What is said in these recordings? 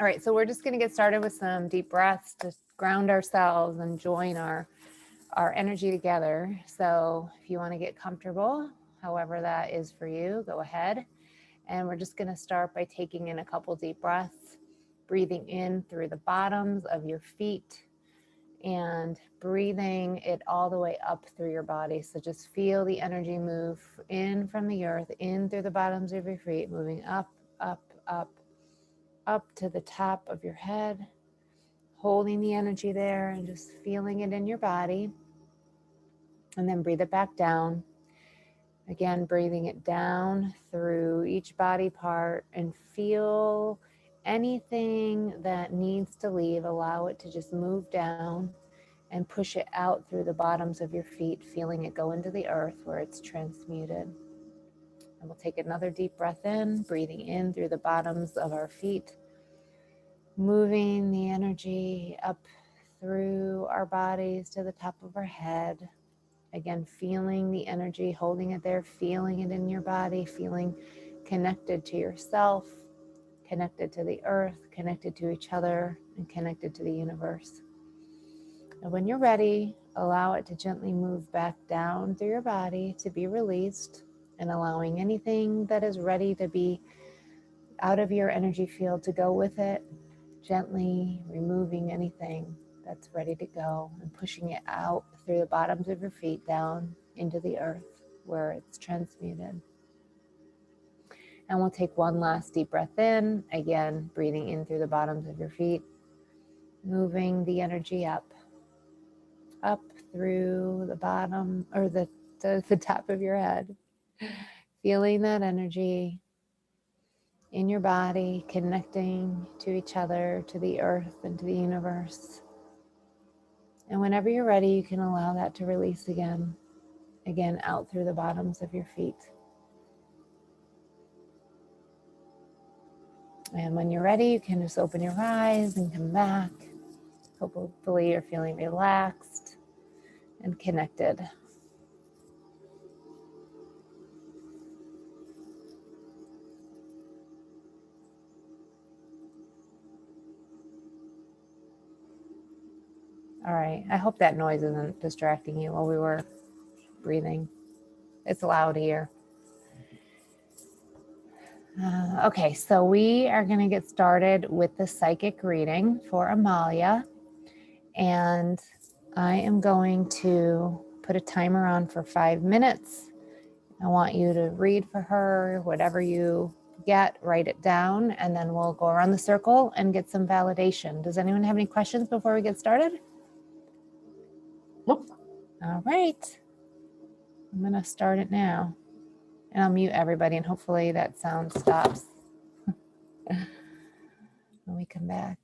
All right, so we're just going to get started with some deep breaths to ground ourselves and join our energy together. So if you want to get comfortable, however that is for you, go ahead. And we're just going to start by taking in a couple deep breaths, breathing in through the bottoms of your feet and breathing it all the way up through your body. So just feel the energy move in from the earth, in through the bottoms of your feet, moving up, up, up, up to the top of your head, holding the energy there and just feeling it in your body. And then breathe it back down. Again, breathing it down through each body part and feel anything that needs to leave, allow it to just move down and push it out through the bottoms of your feet, feeling it go into the earth where it's transmuted. And we'll take another deep breath in, breathing in through the bottoms of our feet, moving the energy up through our bodies to the top of our head. Again, feeling the energy, holding it there, feeling it in your body, feeling connected to yourself, connected to the earth, connected to each other, and connected to the universe. And when you're ready, allow it to gently move back down through your body to be released, and allowing anything that is ready to be out of your energy field to go with it, gently removing anything that's ready to go and pushing it out through the bottoms of your feet down into the earth where it's transmuted. And we'll take one last deep breath in, again, breathing in through the bottoms of your feet, moving the energy up through the bottom or the top of your head, feeling that energy in your body, connecting to each other, to the earth and to the universe. And whenever you're ready, you can allow that to release again out through the bottoms of your feet. And when you're ready, you can just open your eyes and come back. Hopefully you're feeling relaxed and connected. All right, I hope that noise isn't distracting you while we were breathing. It's loud here. Okay, so we are going to get started with the psychic reading for Amalia. And I am going to put a timer on for 5 minutes. I want you to read for her, whatever you get, write it down, and then we'll go around the circle and get some validation. Does anyone have any questions before we get started? Nope. All right. I'm going to start it now. And I'll mute everybody and hopefully that sound stops when we come back.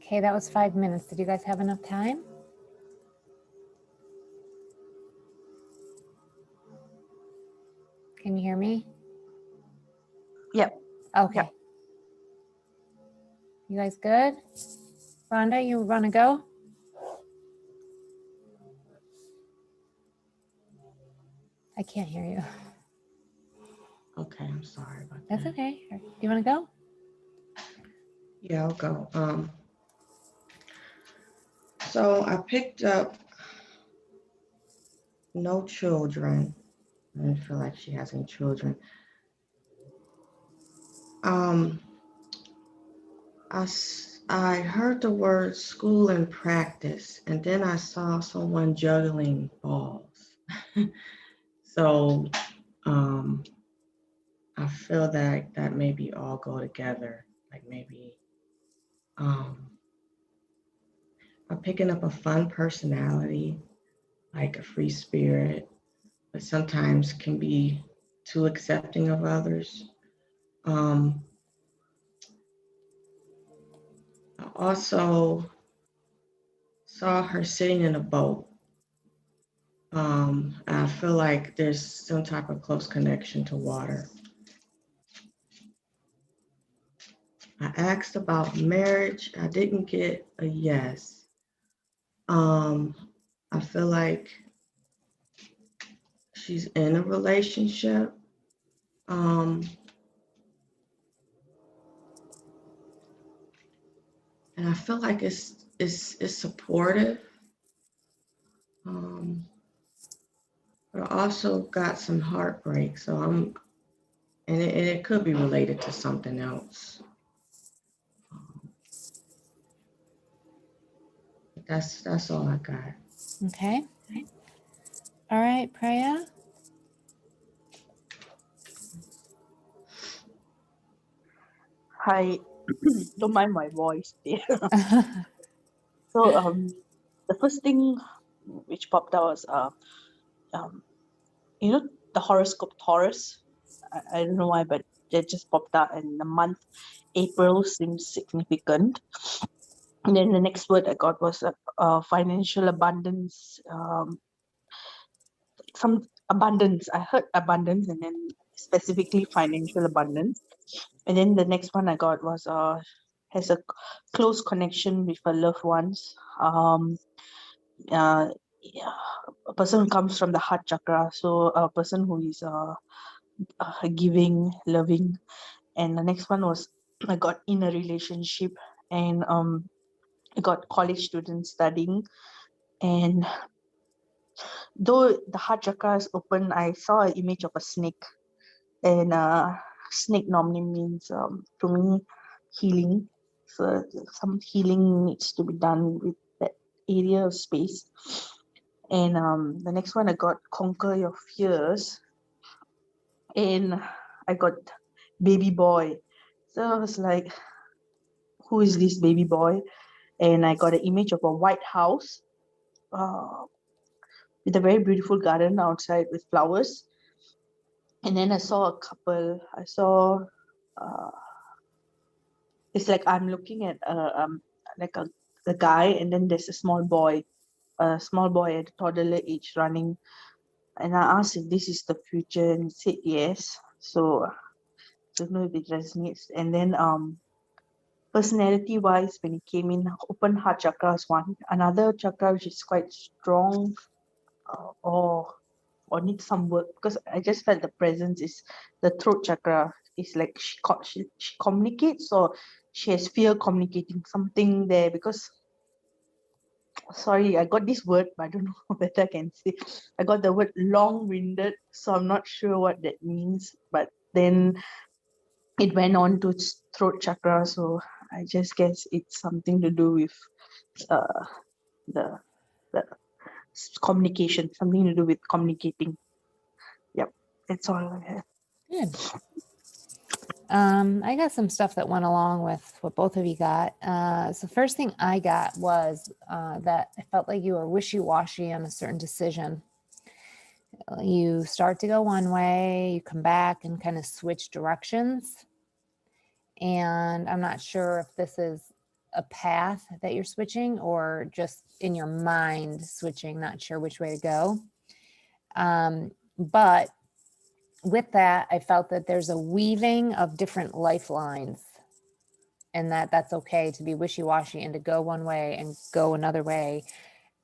Okay, that was 5 minutes. Did you guys have enough time? Can you hear me? Yep. Okay. Yep. You guys good? Rhonda, you want to go? I can't hear you. Okay, I'm sorry about That's that. okay. Do you want to go? Yeah, I'll go. So I picked up no children. I didn't feel like she has any children. Um, I heard the word school and practice, and then I saw someone juggling balls. So I feel that maybe all go together. Like maybe I'm picking up a fun personality, like a free spirit, but sometimes can be too accepting of others. I also saw her sitting in a boat. I feel like there's some type of close connection to water. I asked about marriage. I didn't get a yes. Um, I feel like she's in a relationship. Um, and I feel like it's supportive. Um, but I also got some heartbreak. So and it could be related to something else. But that's all I got. Okay. All right, Priya. Hi. Don't mind my voice there. So the first thing which popped out was um you know the horoscope Taurus. I don't know why, but it just popped out, and the month April seems significant. And then the next word I got was financial abundance. Some abundance. I heard abundance, and then specifically financial abundance. And then the next one I got was has a close connection with her loved ones. Uh, yeah, a person who comes from the heart chakra, so a person who is giving, loving. And the next one was I got in a relationship, and I got college students studying. And though the heart chakra is open, I saw an image of a snake, and snake normally means to me healing. So some healing needs to be done with that area of space. And the next one I got conquer your fears, and I got baby boy. So I was like, who is this baby boy? And I got an image of a white house uh, with a very beautiful garden outside with flowers. And then I saw a couple. I saw uh, it's like I'm looking at like a guy, and then there's a small boy at toddler age running. And I asked if this is the future, and he said yes. So I don't know if it resonates. And then personality wise, when he came in, open heart chakra is one. Another chakra which is quite strong, or needs some work, because I just felt the presence is the throat chakra. It's like she communicates, or she has fear communicating something there, because sorry, I got this word, but I don't know whether I can say. I got the word long-winded, so I'm not sure what that means. But then it went on to its throat chakra, so I just guess it's something to do with uh, the the communication, something to do with communicating. Yep, that's all I have. Good. I got some stuff that went along with what both of you got. So first thing I got was that I felt like you were wishy-washy on a certain decision. You start to go one way, you come back and kind of switch directions. And I'm not sure if this is a path that you're switching, or just in your mind switching, not sure which way to go. But with that, I felt that there's a weaving of different lifelines, and that's okay to be wishy-washy and to go one way and go another way,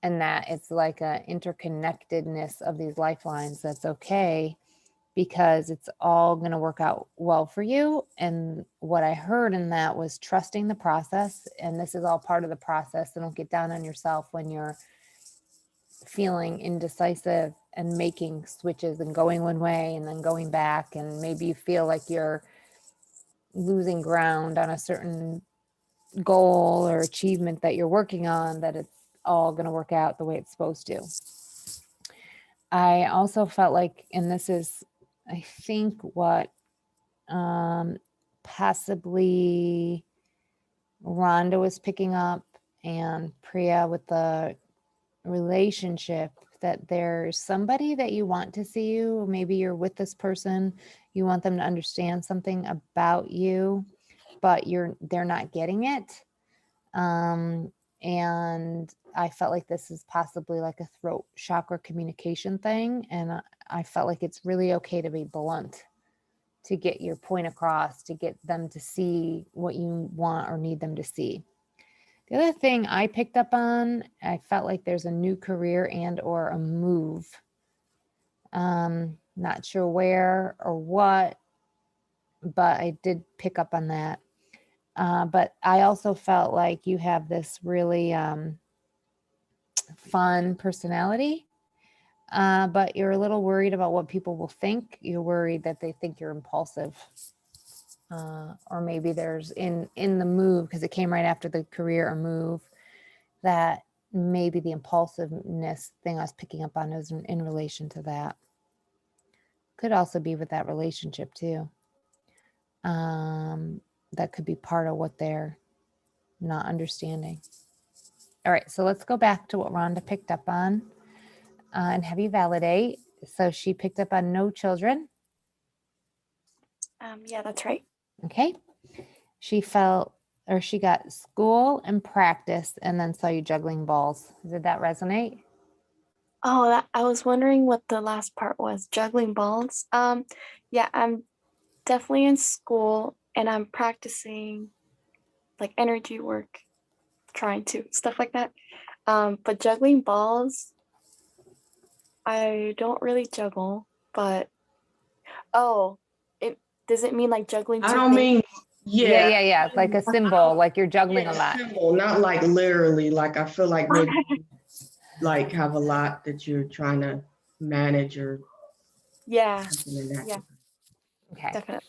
and that it's like a interconnectedness of these lifelines that's okay, because it's all going to work out well for you. And what I heard in that was trusting the process, and this is all part of the process. So don't get down on yourself when you're feeling indecisive and making switches and going one way and then going back, and maybe you feel like you're losing ground on a certain goal or achievement that you're working on, that it's all going to work out the way it's supposed to. I also felt like, and this is, I think, what possibly Rhonda was picking up, and Priya with the relationship, that there's somebody that you want to see you. Maybe you're with this person, you want them to understand something about you, but they're not getting it. And I felt like this is possibly like a throat chakra communication thing. And I felt like it's really okay to be blunt, to get your point across, to get them to see what you want or need them to see. The other thing I picked up on, I felt like there's a new career and or a move. Not sure where or what, but I did pick up on that. But I also felt like you have this really fun personality, but you're a little worried about what people will think. You're worried that they think you're impulsive. Or maybe there's in the move, because it came right after the career or move, that maybe the impulsiveness thing I was picking up on is in relation to that. Could also be with that relationship too. That could be part of what they're not understanding. All right, so let's go back to what Rhonda picked up on and have you validate. So she picked up on no children. Yeah, that's right. Okay. She felt, or she got school and practice, and then saw you juggling balls. Did that resonate? Oh, I was wondering what the last part was. Juggling balls. Yeah, I'm definitely in school and I'm practicing like energy work, trying to stuff like that. But juggling balls, I don't really juggle, but it does it mean like juggling I two don't things? mean, yeah. Yeah. It's like a symbol, like you're juggling a lot. Symbol, not like literally. Like I feel like maybe like have a lot that you're trying to manage or Yeah, something in that. yeah. Okay. Definitely.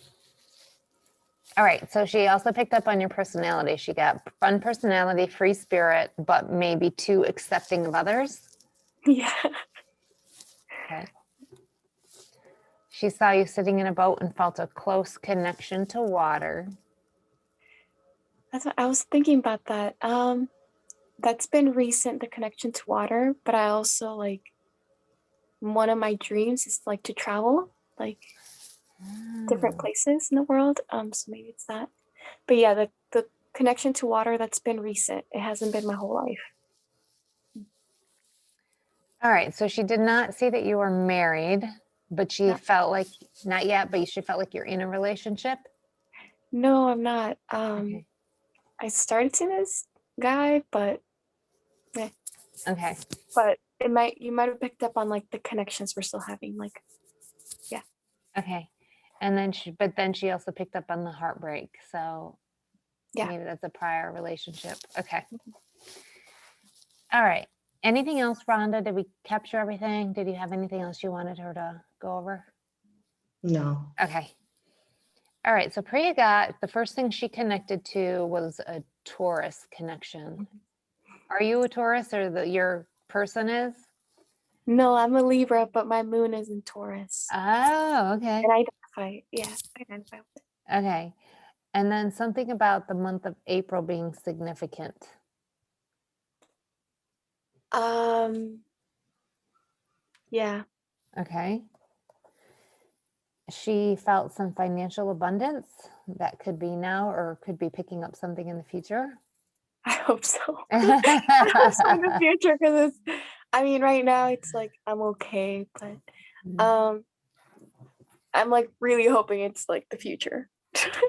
All right. So she also picked up on your personality. She got fun personality, free spirit, but maybe too accepting of others. Yeah. Okay. She saw you sitting in a boat and felt a close connection to water. That's what I was thinking about that. That's been recent, the connection to water, but I also like one of my dreams is like to travel like different places in the world. So maybe it's that. But yeah, the connection to water, that's been recent. It hasn't been my whole life. All right. So she did not see that you were married, but she No. felt like, not yet, but she felt like you're in a relationship. No, I'm not. Okay. I started seeing this guy, but Okay. you might have picked up on like the connections we're still having. Like, yeah. Okay. And then she also picked up on the heartbreak. So Yeah. maybe that's a prior relationship. Okay. All right. Anything else, Rhonda? Did we capture everything? Did you have anything else you wanted her to go over? No. Okay. All right. So Priya got, the first thing she connected to was a Taurus connection. Are you a Taurus, or your person is? No, I'm a Libra, but my moon is in Taurus. Oh, okay. And I identify with it. Okay. And then something about the month of April being significant. Yeah. Okay. She felt some financial abundance that could be now or could be picking up something in the future. I hope so. I hope so in the future, because I mean, right now it's like I'm okay, but I'm like really hoping it's like the future.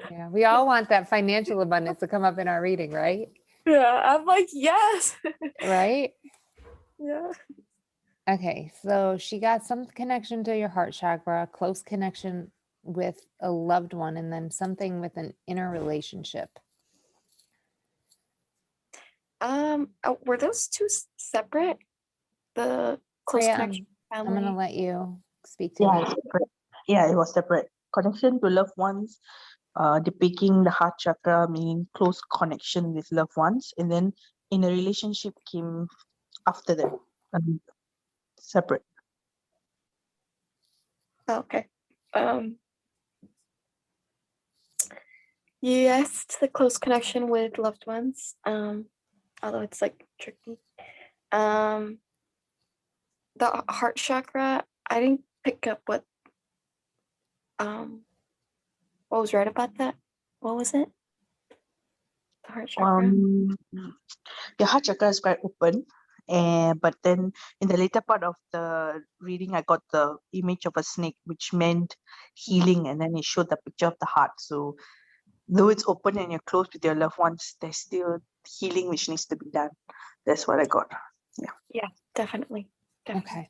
Yeah, we all want that financial abundance to come up in our reading, right? Yeah, I'm like, yes. Right? Yeah. Okay, so she got some connection to your heart chakra, close connection with a loved one, and then something with an inner relationship. Were those two separate? The close Priya, connection I'm going to family. let you speak to Yeah, that. separate. Yeah, it was separate. Connection to loved ones, depicting the heart chakra, meaning close connection with loved ones, and then in a relationship came after that, separate. Oh, okay. Yes, to the close connection with loved ones. Although it's like tricky. The heart chakra, I didn't pick up what was right about that. What was it? The heart chakra. The heart chakra is quite open, but then in the later part of the reading, I got the image of a snake, which meant healing, and then it showed the picture of the heart. So though it's open and you're close with your loved ones, there's still healing which needs to be done. That's what I got. Yeah, definitely. Okay.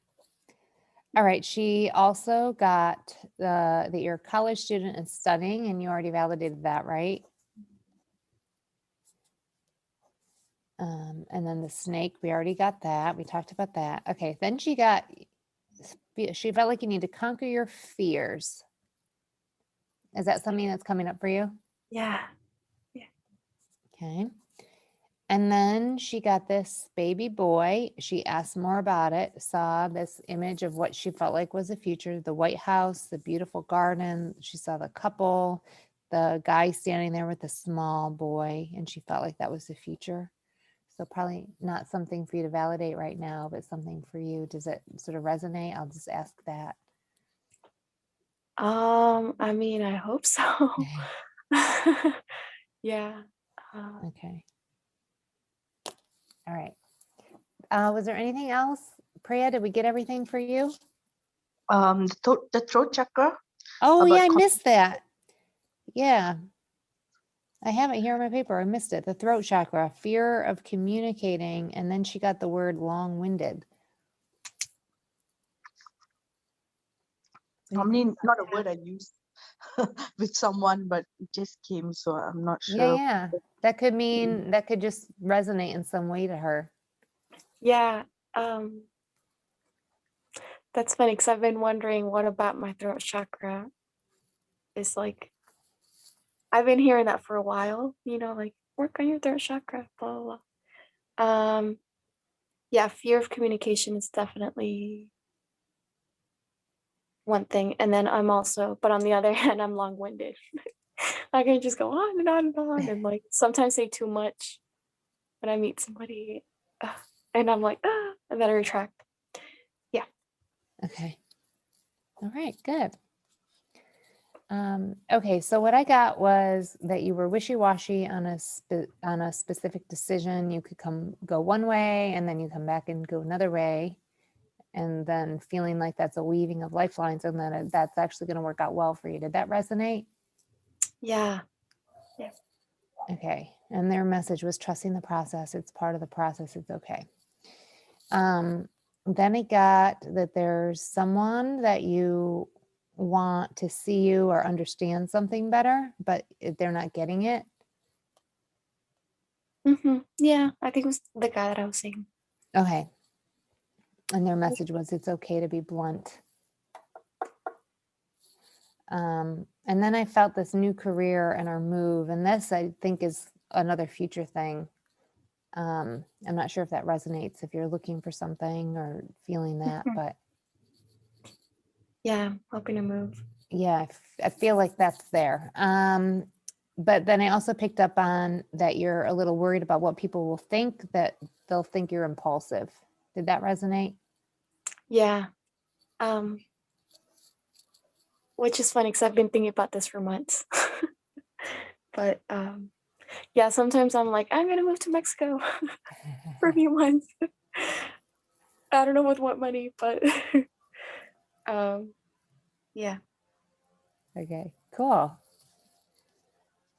All right. She also got that you're a college student and studying, and you already validated that, right? And then the snake, we already got that. We talked about that. Okay. Then she felt like you need to conquer your fears. Is that something that's coming up for you? Yeah. Okay. And then she got this baby boy. She asked more about it, saw this image of what she felt like was the future, the White House, the beautiful garden. She saw the couple, the guy standing there with the small boy, and she felt like that was the future. So probably not something for you to validate right now, but something for you. Does it sort of resonate? I'll just ask that. I mean, I hope so. Yeah. Okay. All right. Was there anything else, Priya? Did we get everything for you? The throat chakra. Oh, about yeah, I missed that. Yeah. I have it here on my paper. I missed it. The throat chakra, fear of communicating. And then she got the word long-winded. Normally not a word I use with someone, but it just came, so I'm not Yeah, sure. yeah. That could mean, that could just resonate in some way to her. Yeah. That's funny because I've been wondering what about my throat chakra is like. I've been hearing that for a while, like work on your throat chakra, blah, blah, blah. Yeah, fear of communication is definitely one thing. And then but on the other hand, I'm long-winded. I can just go on and on and on and like sometimes say too much when I meet somebody. And I'm like, I better retract. Yeah. Okay. All right, good. Okay, so what I got was that you were wishy-washy on a specific decision. You could go one way and then you come back and go another way, and then feeling like that's a weaving of lifelines and that that's actually going to work out well for you. Did that resonate? Yeah. Okay, and their message was trusting the process. It's part of the process. It's okay. Then it got that there's someone that you want to see you or understand something better, but they're not getting it. Yeah, I think it was the guy that I was saying. Okay. And their message was it's okay to be blunt. And then I felt this new career and our move, and this I think is another future thing. I'm not sure if that resonates, if you're looking for something or feeling that, but yeah, I'm hoping to move. Yeah, I feel like that's there. But then I also picked up on that you're a little worried about what people will think, that they'll think you're impulsive. Did that resonate? Yeah. Which is funny because I've been thinking about this for months. But Yeah, sometimes I'm like, I'm gonna move to Mexico for a few months. I don't know with what money, but yeah. Okay, cool.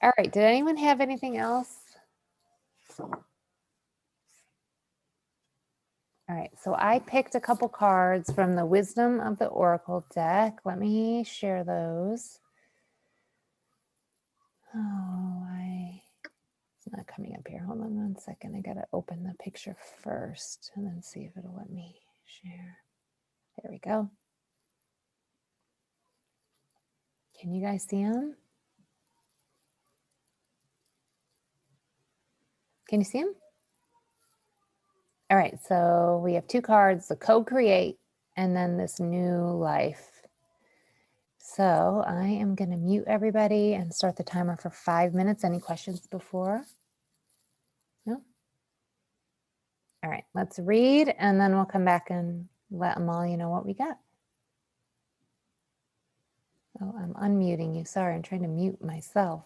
All right, did anyone have anything else? All right, so I picked a couple cards from the Wisdom of the Oracle deck. Let me share those. Oh, it's not coming up here. Hold on 1 second. I gotta open the picture first and then see if it'll let me share. There we go. Can you guys see them? Can you see them? All right, so we have two cards, the co-create and then this new life. So I am going to mute everybody and start the timer for 5 minutes. Any questions before? No? All right, let's read and then we'll come back and let Amalia know what we got. Oh, I'm unmuting you. Sorry, I'm trying to mute myself.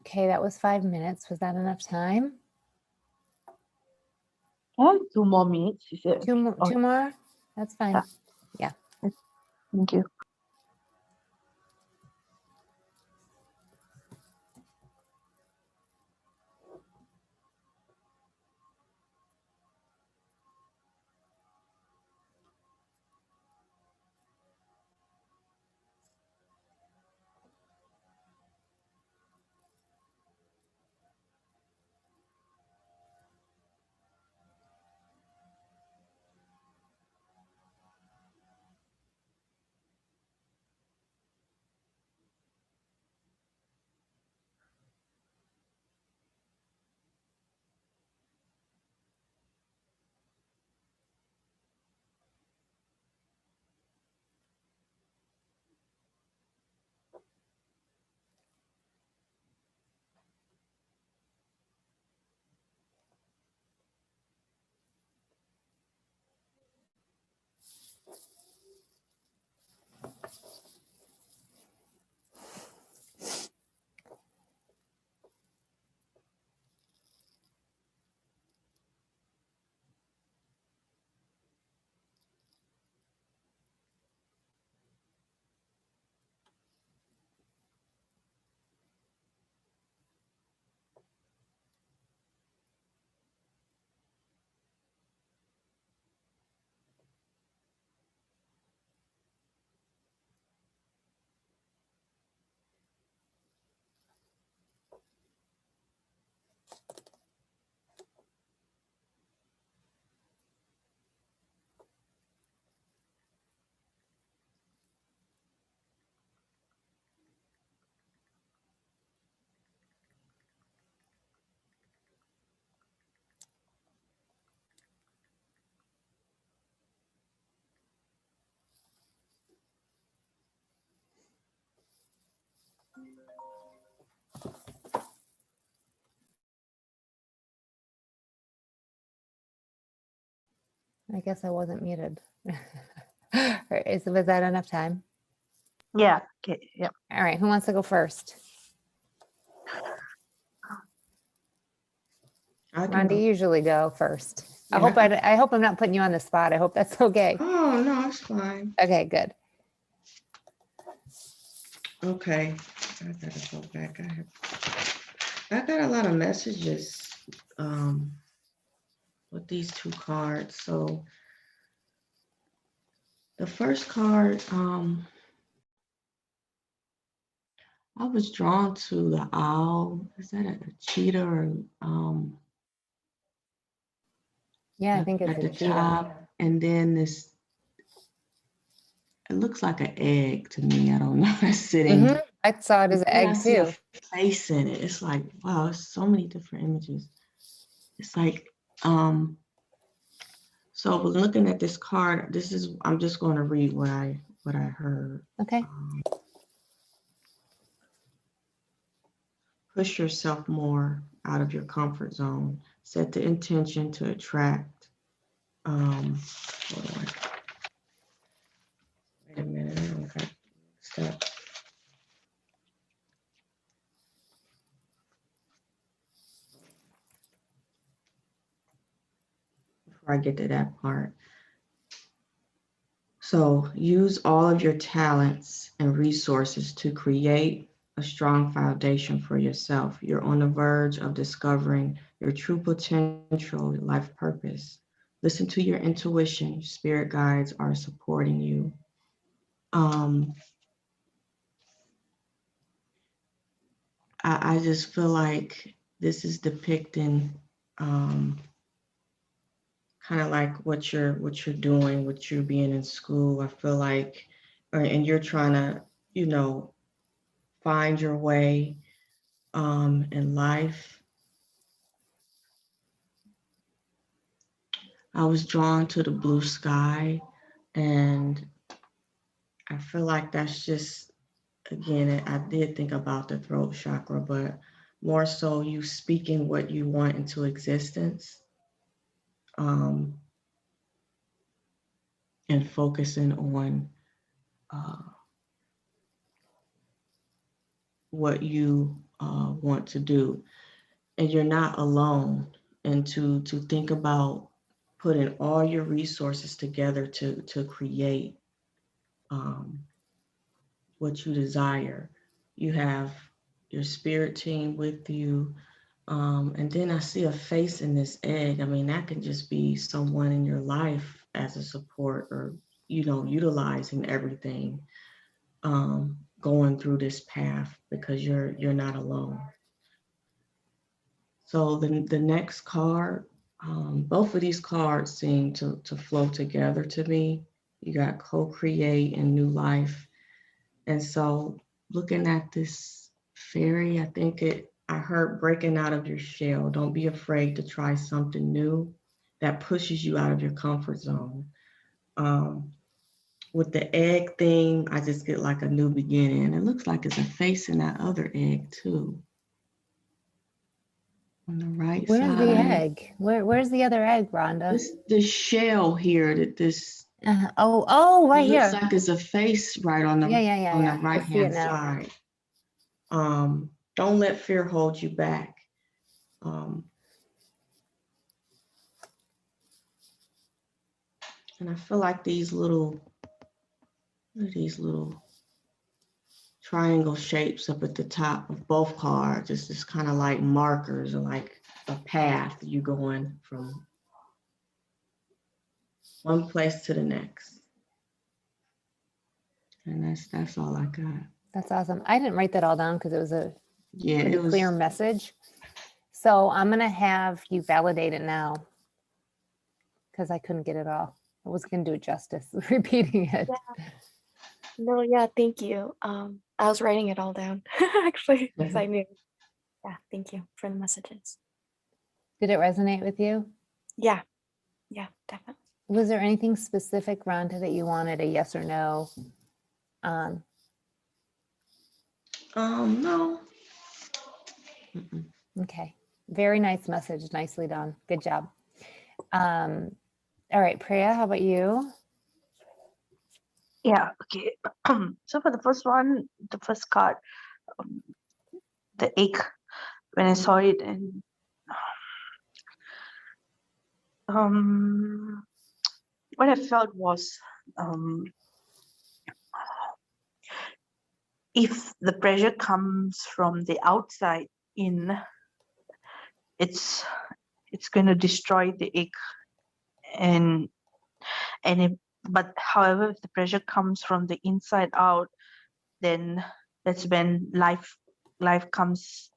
Okay, that was 5 minutes. Was that enough time? Can I have 2 more minutes? Is it? Two more? Oh, Two more? That's fine. yeah. Thank you. I guess I wasn't muted. Was that enough time? Yeah. Okay. Yeah. All right, who wants to go first? I can Rhonda, you go. usually go first. I Yeah, hope I'm not putting you on the spot. I hope that's okay. Oh, no, it's fine. Okay, good. Okay, I gotta go back. I got a lot of messages with these two cards. So the first card, I was drawn to the owl. Is that a cheetah or Yeah, I think it's at a the cheetah. top? And then this, it looks like an egg to me. I don't know. It's sitting. Mhm. I saw it as an Then I egg see a too. face in it. It's like, wow, it's so many different images. It's like, so when looking at this card, I'm just going to read what I heard. Okay. Push yourself more out of your comfort zone. Set the intention to attract. Hold on. Wait a minute. I don't got stuff. Before I get to that part. So use all of your talents and resources to create a strong foundation for yourself. You're on the verge of discovering your true potential, life purpose. Listen to your intuition. Your spirit guides are supporting you. I just feel like this is depicting kind of like what you're doing, what you're being in school. I feel like, and you're trying to, find your way in life. I was drawn to the blue sky, and I feel like that's just, again, I did think about the throat chakra, but more so you speaking what you want into existence, and focusing on what you want to do. And you're not alone. And to think about putting all your resources together to create what you desire. You have your spirit team with you. And then I see a face in this egg. I mean, that can just be someone in your life as a support, or, utilizing everything, going through this path, because you're not alone. So the next card, both of these cards seem to flow together to me. You got co-create and new life. And so looking at this fairy, I heard breaking out of your shell. Don't be afraid to try something new that pushes you out of your comfort zone. With the egg theme, I just get like a new beginning. And it looks like it's a face in that other egg too. On the right Where's side. the egg? Where's the other egg, Rhonda? This shell here, Oh, right it looks here. like it's a face right on the Yeah. on the I right see it hand now. side. Don't let fear hold you back. And I feel like these little triangle shapes up at the top of both cards. It's just kind of like markers, or like a path you going from one place to the next. And that's all I got. That's awesome. I didn't write that all down because it was a pretty It was clear message. So I'm going to have you validate it now because I couldn't get it all. I was going to do it justice repeating it. Yeah. No, yeah, thank you. I was writing it all down actually because I knew. Yeah, thank you for the messages. Did it resonate with you? Yeah, definitely. Was there anything specific, Rhonda, that you wanted a yes or no on? No. Okay. Very nice message. Nicely done. Good job. All right, Priya, how about you? Yeah, okay. So for the first one, the first card, the egg, when I saw it, and what I felt was, if the pressure comes from the outside in, it's going to destroy the egg, and but however, if the pressure comes from the inside out, then that's when life comes.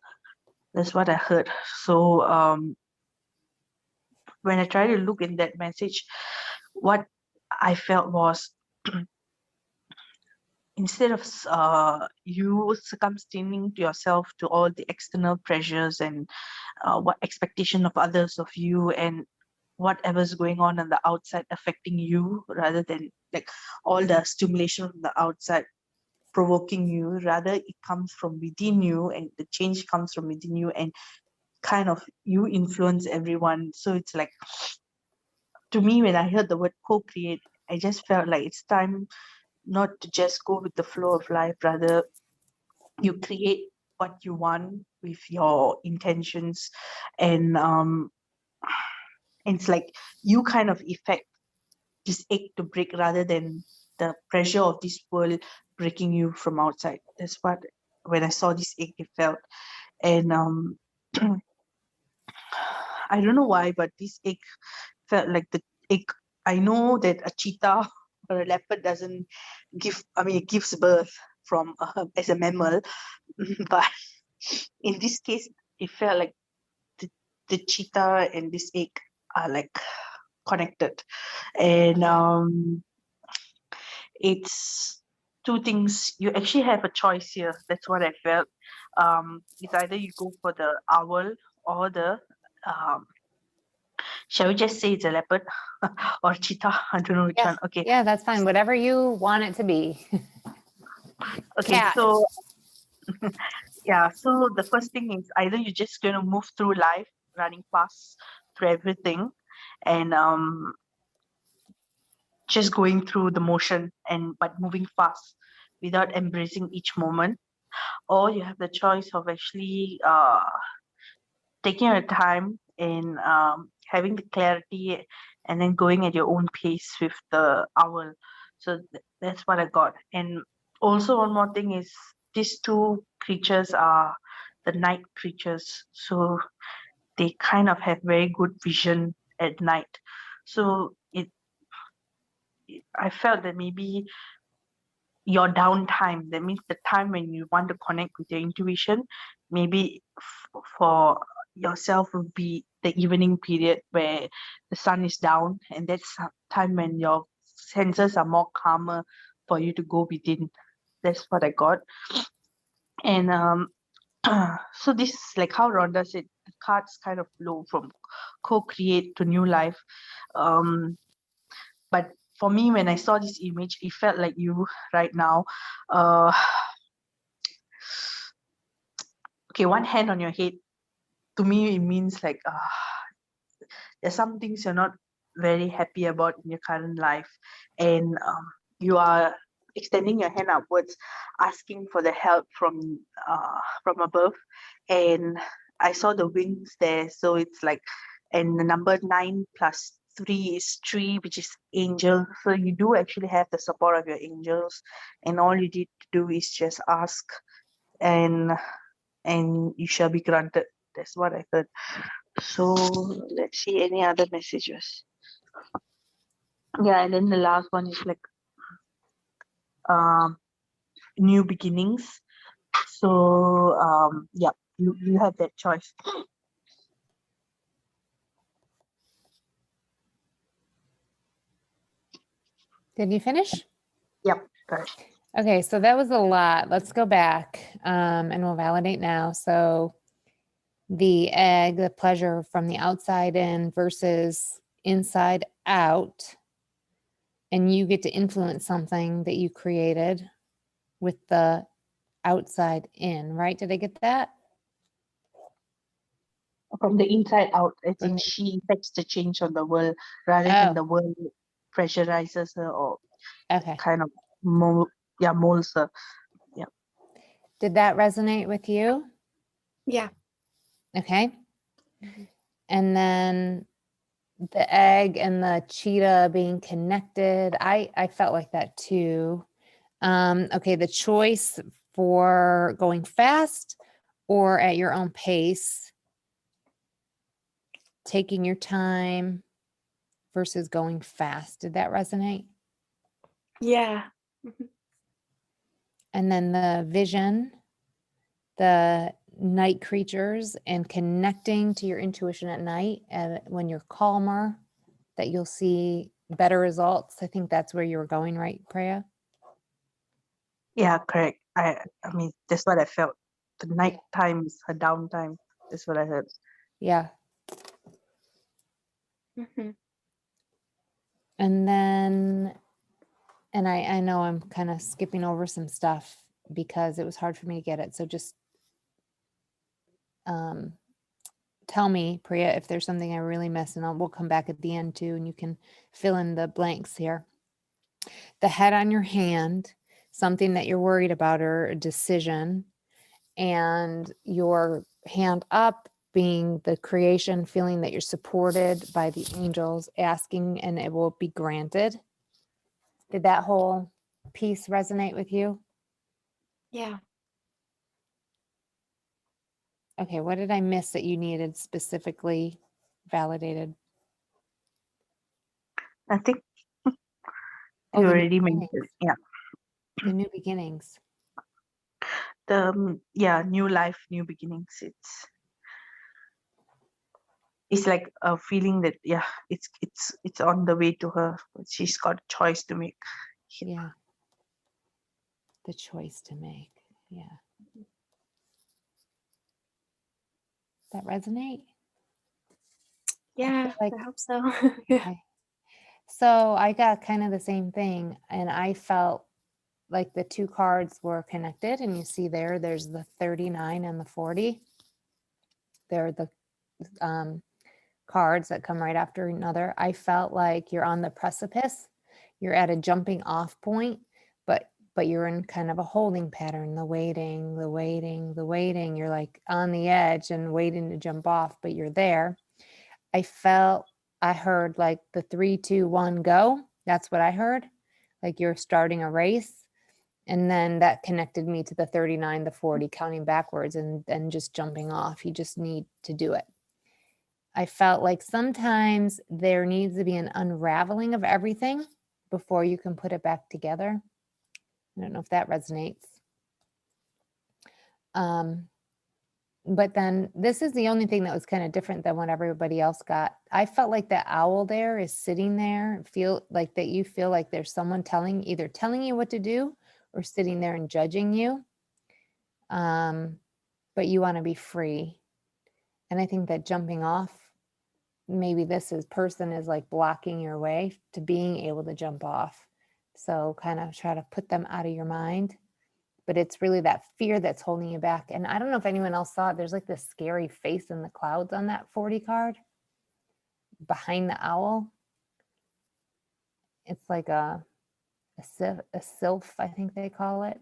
That's what I heard. So when I try to look in that message, what I felt was, instead of you circumstantiating yourself to all the external pressures and what expectation of others of you, and whatever's going on the outside affecting you, rather than like all the stimulation from the outside provoking you, rather it comes from within you, and the change comes from within you, and kind of you influence everyone. So it's like, to me, when I heard the word co-create, I just felt like it's time not to just go with the flow of life, rather you create what you want with your intentions, and it's like you kind of affect this egg to break, rather than the pressure of this world breaking you from outside. That's what, when I saw this egg, it felt. And I don't know why, but this egg felt like the egg. I know that a cheetah or a leopard doesn't give, I mean, it gives birth from as a mammal, but in this case, it felt like the cheetah and this egg are like connected. And it's two things. You actually have a choice here. That's what I felt. It's either you go for the owl or the shall we just say it's a leopard or cheetah? I don't know which one. Okay. Yeah, that's fine. Whatever you want it to be. Okay. Cat. So yeah. So the first thing is either you're just going to move through life, running fast through everything, and just going through the motion, and but moving fast without embracing each moment. or you have the choice of actually taking your time and having the clarity and then going at your own pace with the owl. So that's what I got. And also one more thing is these two creatures are the night creatures. So they kind of have very good vision at night. So I felt that maybe your downtime, that means the time when you want to connect with your intuition, maybe for yourself would be the evening period where the sun is down, and that's some time when your senses are more calmer for you to go within. That's what I got. And so this is like how Rhonda said, the cards kind of flow from co-create to new life. But for me, when I saw this image, it felt like you right now. Uh, okay, one hand on your head, to me, it means like there's some things you're not very happy about in your current life, and you are extending your hand upwards, asking for the help from above. And I saw the wings there, so it's like, and the number 9 plus 3 is 3, which is angel. So you do actually have the support of your angels, and all you need to do is just ask, and you shall be granted. That's what I heard. So let's see any other messages. Yeah, and then the last one is like new beginnings. So yeah, you have that choice. Did you finish? Yep, correct. Okay, so that was a lot. Let's go back and we'll validate now. So the egg, the pleasure from the outside in versus inside out. And you get to influence something that you created with the outside in, right? Did I get that? From the inside out, I From think the- she affects the change on the world rather than Oh, the world pressurizes her or okay. kind of molds her. Did that resonate with you? Yeah. Okay. Mhm. And then the egg and the cheetah being connected. I felt like that too. Okay, the choice for going fast or at your own pace, taking your time versus going fast. Did that resonate? Yeah. Mhm. And then the vision, the night creatures, and connecting to your intuition at night and when you're calmer, that you'll see better results. I think that's where you were going, right, Priya? Yeah, correct. I mean, that's what I felt. The night time is her downtime. That's what I heard. Yeah. Mhm. And then, and I know I'm kind of skipping over some stuff because it was hard for me to get it. So just tell me, Priya, if there's something I really missed, and we'll come back at the end too, and you can fill in the blanks here. The head on your hand, something that you're worried about or a decision, and your hand up being the creation, feeling that you're supported by the angels, asking and it will be granted. Did that whole piece resonate with you? Yeah. Okay, what did I miss that you needed specifically validated? I think Oh, you the new already beginnings. mentioned. Yeah. The new beginnings. The new life, new beginnings. It's like a feeling that it's on the way to her. She's got a choice to make. Yeah. The choice to make. Yeah. That resonate? Yeah. Like, I hope so. Yeah. okay. So I got kind of the same thing, and I felt like the two cards were connected, and you see there's the 39 and the 40. They're the cards that come right after another. I felt like you're on the precipice. You're at a jumping off point, but but you're in kind of a holding pattern, the waiting, the waiting, the waiting. You're like on the edge and waiting to jump off, but you're there. I heard like the 3, 2, 1, go. That's what I heard. Like you're starting a race. And then that connected me to the 39, the 40, counting backwards and then just jumping off. You just need to do it. I felt like sometimes there needs to be an unraveling of everything before you can put it back together. I don't know if that resonates. But then this is the only thing that was kind of different than what everybody else got. I felt like the owl there is sitting there, feel like that you feel like there's someone either telling you what to do or sitting there and judging you. But you want to be free. And I think that jumping off, maybe person is like blocking your way to being able to jump off. So kind of try to put them out of your mind. But it's really that fear that's holding you back. And I don't know if anyone else saw it. There's like this scary face in the clouds on that 40 card behind the owl. It's like a sylph, I think they call it,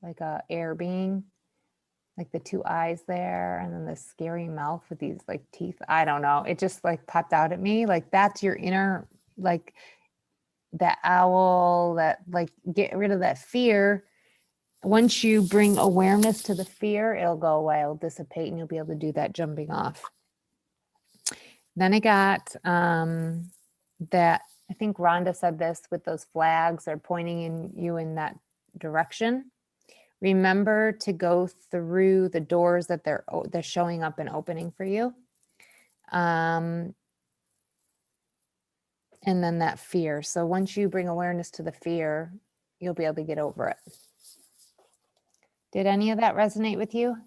like a air being, like the 2 eyes there, and then the scary mouth with these like teeth. I don't know. It just like popped out at me. Like that's your inner, like that owl, that like get rid of that fear. Once you bring awareness to the fear, it'll go away, it'll dissipate, and you'll be able to do that jumping off. Then I got that, I think Rhonda said this with those flags are pointing you in that direction. Remember to go through the doors that they're showing up and opening for you. And then that fear. So once you bring awareness to the fear, you'll be able to get over it. Did any of that resonate with you?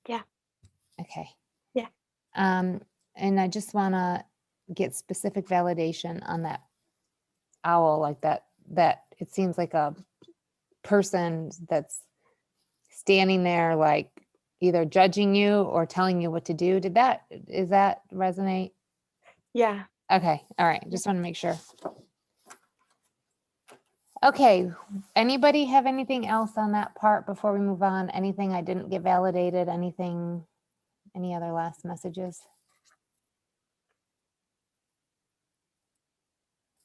Yeah. Okay. Yeah. And I just want to get specific validation on that owl, like that it seems like a person that's standing there, like either judging you or telling you what to do. Is that resonate? Yeah. Okay. All right. Just want to make sure. Okay. Anybody have anything else on that part before we move on? Anything I didn't get validated? Any other last messages?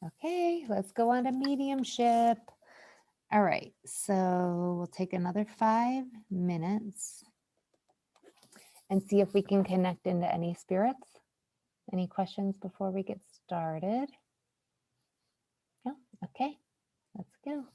Okay, let's go on to mediumship. All right, so we'll take another 5 minutes and see if we can connect into any spirits. Any questions before we get started? No? Okay, let's go.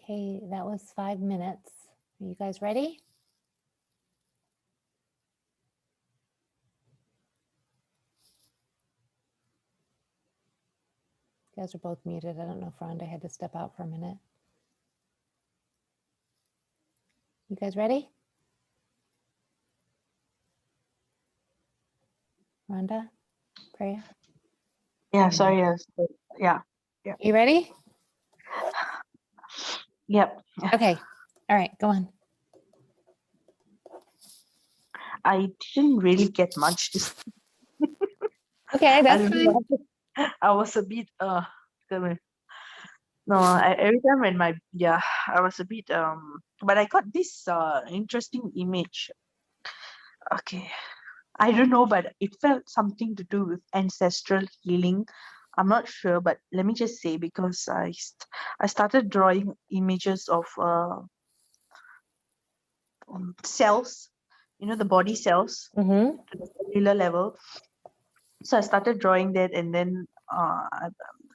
Okay, that was 5 minutes. Are you guys ready? You guys are both muted. I don't know if Rhonda had to step out for a minute. You guys ready? Rhonda, Priya, Yeah, sorry. Yes. Yeah. you ready? Yep. Okay. All right, go on. I didn't really get much. Okay, I that's don't fine. know. I was a bit no, every time when I was a bit but I got this interesting image. Okay. I don't know, but it felt something to do with ancestral healing. I'm not sure, but let me just say, because I started drawing images of cells, the body cells Mm-hmm. to the cellular level. So I started drawing that, and then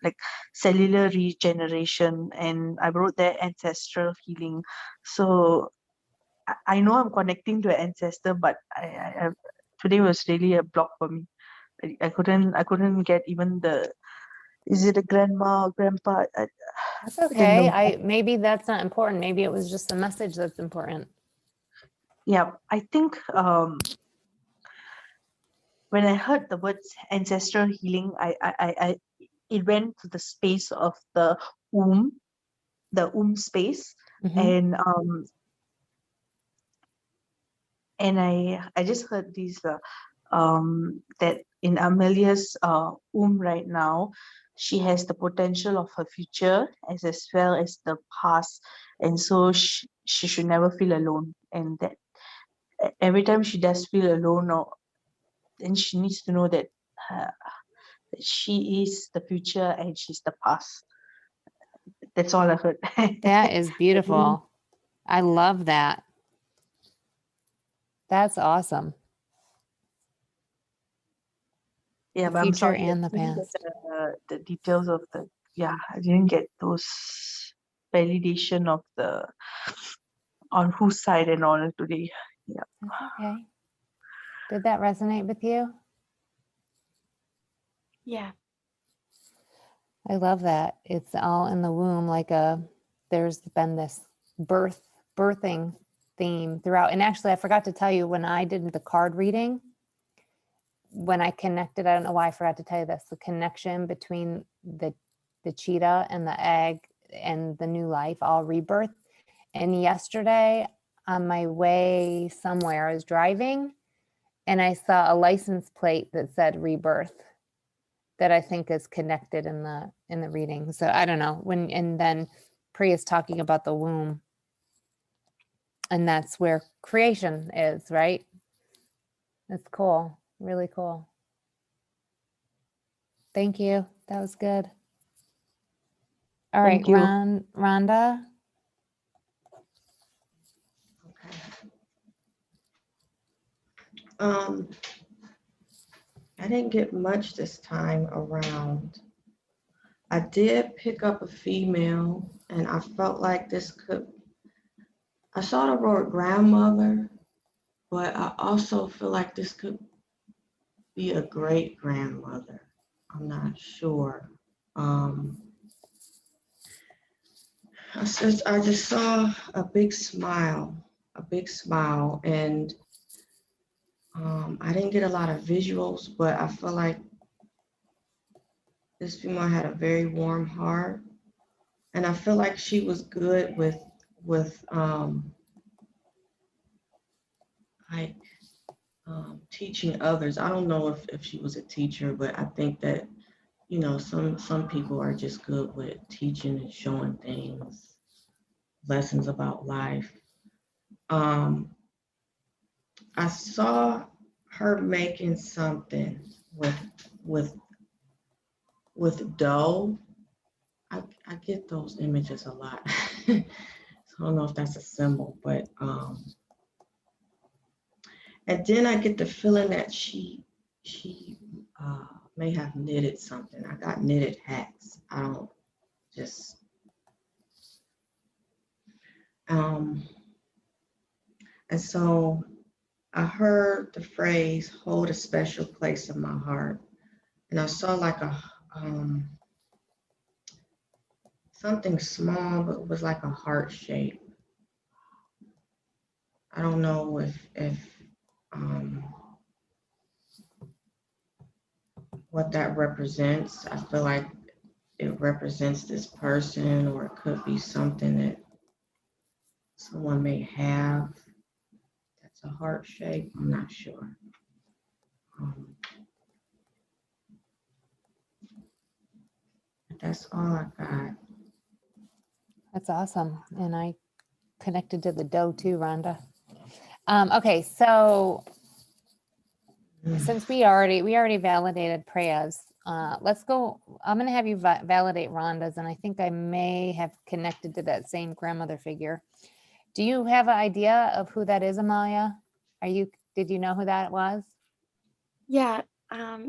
like cellular regeneration, and I wrote there ancestral healing. So I know I'm connecting to an ancestor, but today was really a block for me. I couldn't get even is it a grandma or grandpa? I That's couldn't okay. know. Maybe that's not important. Maybe it was just the message that's important. Yeah, I think when I heard the words ancestral healing, I it went to the space of womb, the womb space, Mm-hmm. and I just heard these that in Amelia's womb right now, she has the potential of her future as well as the past, and so she should never feel alone, and that every time she does feel alone, or then she needs to know uh, that she is the future and she's the past. That's all I heard. That is beautiful. I love that. That's awesome. Yeah, The but I'm future sorry, I and the didn't get past. the details of I didn't get those validation of on whose side and all today. Yeah. That's okay. Did that resonate with you? Yeah. I love that. It's all in the womb, there's been this birthing theme throughout. And actually, I forgot to tell you when I did the card reading, when I connected, I don't know why I forgot to tell you this, the connection between the cheetah and the egg and the new life, all rebirth. And yesterday on my way somewhere, I was driving and I saw a license plate that said rebirth that I think is connected in the reading. So I don't know and then Priya's talking about the womb, and that's where creation is, right? That's cool. Really cool. Thank you. That was good. All right, Thank you. Rhonda. Okay. I didn't get much this time around. I did pick up a female, and I felt like I saw the word grandmother, but I also feel like this could be a great grandmother. I'm not sure. I just saw a big smile, and I didn't get a lot of visuals, but I feel like this female had a very warm heart, and I feel like she was good with like teaching others. I don't know if she was a teacher, but I think that some people are just good with teaching and showing things, lessons about life. Um, I saw her making something with with dough. I get those images a lot. So I don't know if that's a symbol, but and then I get the feeling that she may have knitted something. I got knitted hats. I don't just Um, and so I heard the phrase "hold a special place in my heart," and I saw like a something small, but it was like a heart shape. I don't know if what that represents. I feel like it represents this person, or it could be something that someone may have that's a heart shape. I'm not sure. But that's all I got. That's awesome. And I connected to the dough too, Rhonda. Okay, so since we already validated Preya's, let's go. I'm going to have you validate Rhonda's, and I think I may have connected to that same grandmother figure. Do you have an idea of who that is, Amalia? Did you know who that was? Yeah,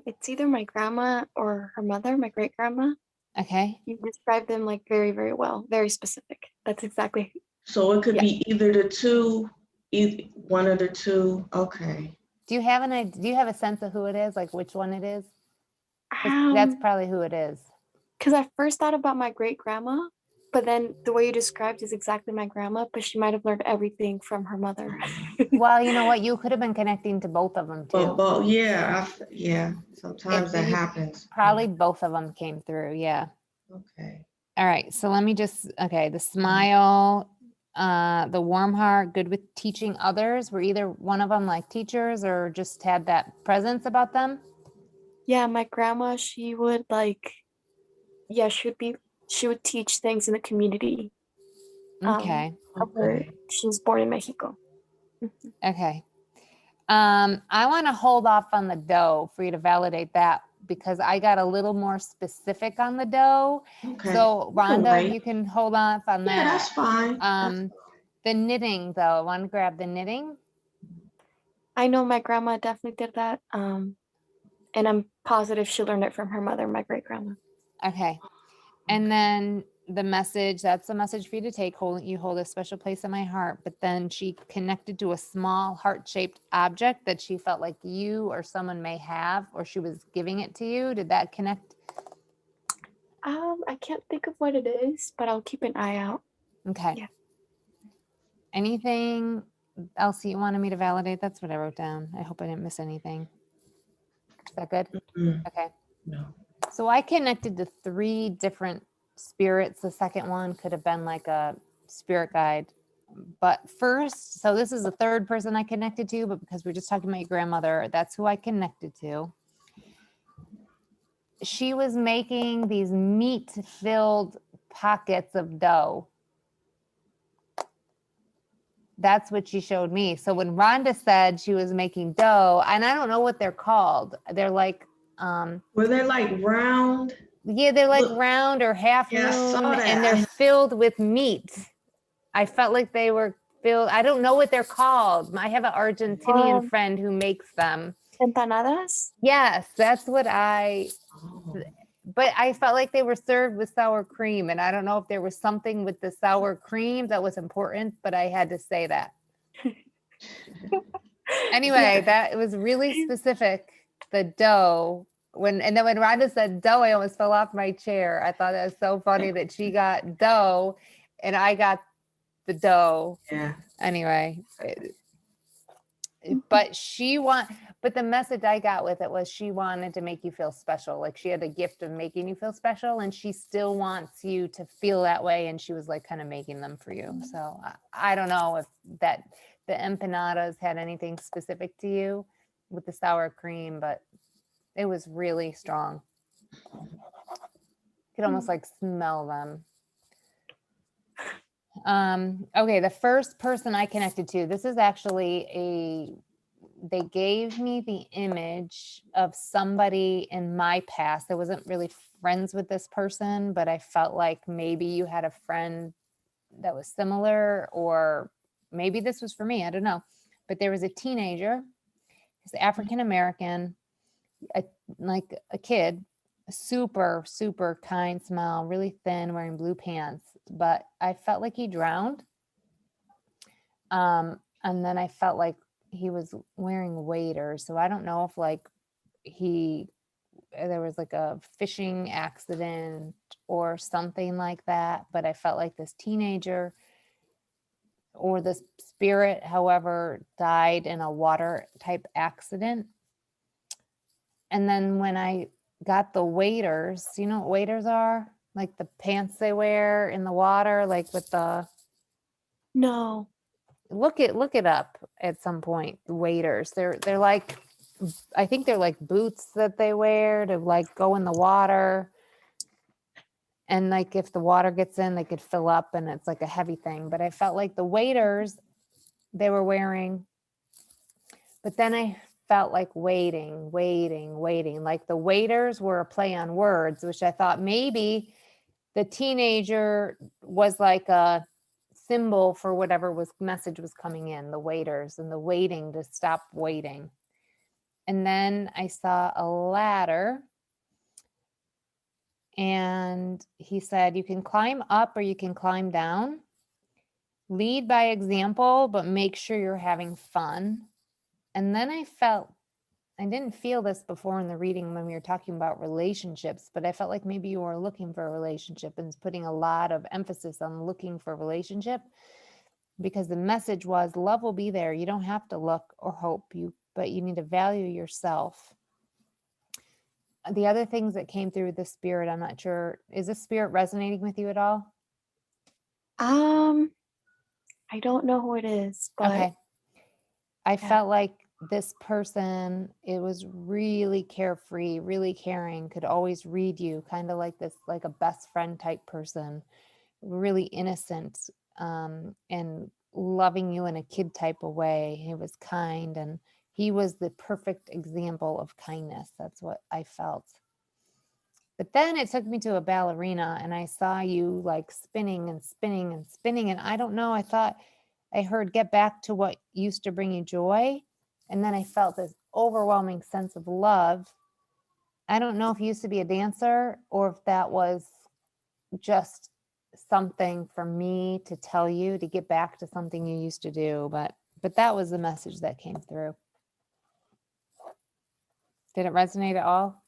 it's either my grandma or her mother, my great grandma. Okay. You described them like very, very well, very specific. That's exactly. So it could Yeah. be either the two, either one of the two. Okay. Do you have do you have a sense of who it is, like which one it is? 'Cause that's probably who it is. Because I first thought about my great grandma, but then the way you described is exactly my grandma, but she might have learned everything from her mother. Well, you know what? You could have been connecting to both of them too. But yeah, yeah. Sometimes that happens. Probably both of them came through. Yeah. Okay. All right. So let me just, okay. The smile, the warm heart, good with teaching others. Were either one of them like teachers or just had that presence about them? Yeah, my grandma, she would she would teach things in the community. Okay. She was born in Mexico. Okay. I want to hold off on the dough for you to validate that because I got a little more specific on the dough. Okay. So Rhonda, wait. you can hold off on that. Yeah, that's fine. The knitting though, I want to grab the knitting. I know my grandma definitely did that. And I'm positive she learned it from her mother, my great grandma. Okay. And then the message, that's a message for you to take. You hold a special place in my heart. But then she connected to a small heart-shaped object that she felt like you or someone may have, or she was giving it to you. Did that connect? I can't think of what it is, but I'll keep an eye out. Okay. Yeah. Anything else you wanted me to validate? That's what I wrote down. I hope I didn't miss anything. Is that good? Okay. No. So I connected to 3 different spirits. The second one could have been like a spirit guide. But first, so this is the third person I connected to, but because we're just talking about your grandmother, that's who I connected to. She was making these meat-filled pockets of dough. That's what she showed me. So when Rhonda said she was making dough, and I don't know what they're called. They're like, were they like round? Yeah, they're like round or half moon, and they're filled with meat. I felt like they were filled. I don't know what they're called. I have an Argentinian friend who makes them. Empanadas? Yes, that's what but I felt like they were served with sour cream, and I don't know if there was something with the sour cream that was important, but I had to say that. Anyway, that was really specific. The dough. And then when Rhonda said dough, I almost fell off my chair. I thought it was so funny that she got dough and I got the dough. Yeah. Anyway, but but the message I got with it was she wanted to make you feel special. Like she had a gift of making you feel special, and she still wants you to feel that way. And she was like kind of making them for you. So I don't know if the empanadas had anything specific to you with the sour cream, but it was really strong. You could almost like smell them. Okay, the first person I connected to, this is actually they gave me the image of somebody in my past. I wasn't really friends with this person, but I felt like maybe you had a friend that was similar, or maybe this was for me, I don't know. But there was a teenager, he's African-American, like a kid, super, super kind smile, really thin, wearing blue pants. But I felt like he drowned. And then I felt like he was wearing waders. So I don't know if like there was like a fishing accident or something like that, but I felt like this teenager or this spirit, however, died in a water type accident. And then when I got the waders, you know what waders are? Like the pants they wear in the water, like with the No. look it up at some point. The waders. They're like, I think they're like boots that they wear to like go in the water. And like if the water gets in, they could fill up and it's like a heavy thing. But I felt like the waders they were wearing, but then I felt like waiting. Like the waders were a play on words, which I thought maybe the teenager was like a symbol for whatever message was coming in, the waders and the waiting to stop waiting. And then I saw a ladder. And he said, you can climb up or you can climb down. Lead by example, but make sure you're having fun. And then I didn't feel this before in the reading when we were talking about relationships, but I felt like maybe you were looking for a relationship and putting a lot of emphasis on looking for a relationship, because the message was love will be there. You don't have to look or hope, but you need to value yourself. The other things that came through the spirit, I'm not sure, is this spirit resonating with you at all? I don't know who it is, but Okay. I felt like this person, it was really carefree, really caring, could always read you, kind of like this, like a best friend type person, really innocent, and loving you in a kid type of way. He was kind and he was the perfect example of kindness. That's what I felt. But then it took me to a ballerina and I saw you like spinning and spinning and spinning. And I don't know, I thought I heard get back to what used to bring you joy. And then I felt this overwhelming sense of love. I don't know if you used to be a dancer or if that was just something for me to tell you to get back to something you used to do. But that was the message that came through. Did it resonate at all?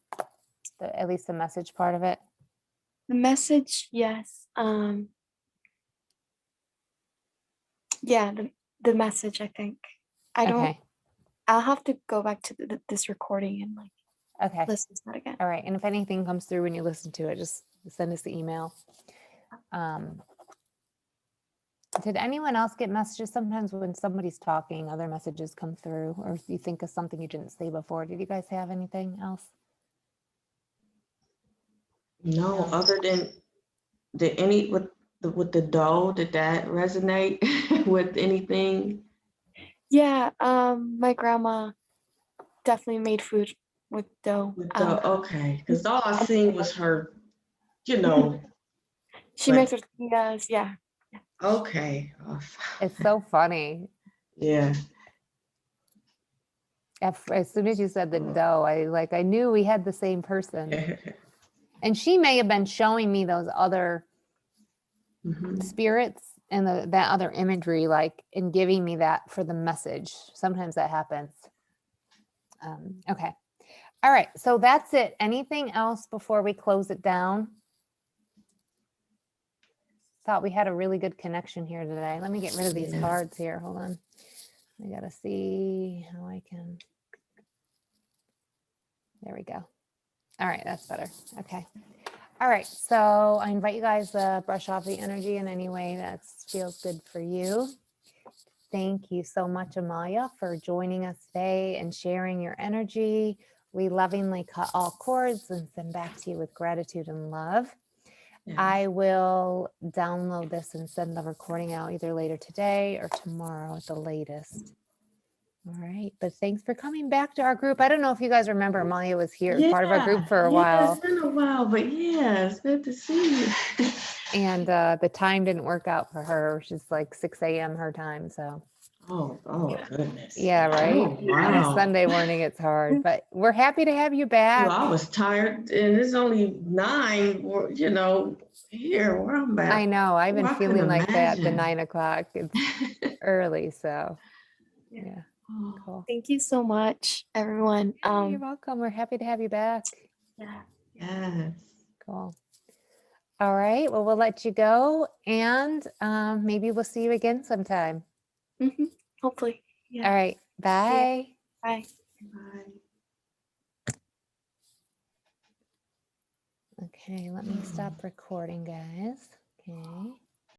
At least the message part of it? the message, yes. Yeah, the message, I think. Okay. I'll have to go back to this recording and like Okay. listen to that again. All right. And if anything comes through when you listen to it, just send us the email. Did anyone else get messages? Sometimes when somebody's talking, other messages come through, or if you think of something you didn't say before. Did you guys have anything else? No, No. other than with the dough, did that resonate with anything? Yeah, my grandma definitely made food with dough. With the okay, because all I seen was her, you know. She but- makes tortillas, yeah. Okay. It's so funny. Yeah. As soon as you said the dough, I knew we had the same person. And she may have been showing me those other spirits and that other imagery, like, and giving me that for the message. Sometimes that happens. Okay. All right. So that's it. Anything else before we close it down? Thought we had a really good connection here today. Let me get rid of these cards here. Hold on. I got to see how I can. There we go. All right. That's better. Okay. All right. So I invite you guys to brush off the energy in any way that feels good for you. Thank you so much, Amalia, for joining us today and sharing your energy. We lovingly cut all cords and send back to you with gratitude and love. Yeah. I will download this and send the recording out either later today or tomorrow at the latest. All right. But thanks for coming back to our group. I don't know if you guys remember Amalia was here, part of our group for a while. It's been a while, but yeah, it's good to see you. And the time didn't work out for her. She's like 6 a.m. her time. So. Oh goodness. Yeah, right. Oh, wow. On a Sunday morning, it's hard, but we're happy to have you back. Well, I was tired, and it's only 9. You know, here where I'm at. I know. I've been I couldn't feeling like that the imagine. 9 o'clock. It's early, so Yeah. yeah, Oh, cool. Thank you so much, everyone. You're welcome. We're happy to have you back. Yeah. yes. Cool. All right. Well, we'll let you go, and maybe we'll see you again sometime. Hopefully. Yeah. All right. Bye. Bye. Bye. Okay, let me stop recording, guys. Okay.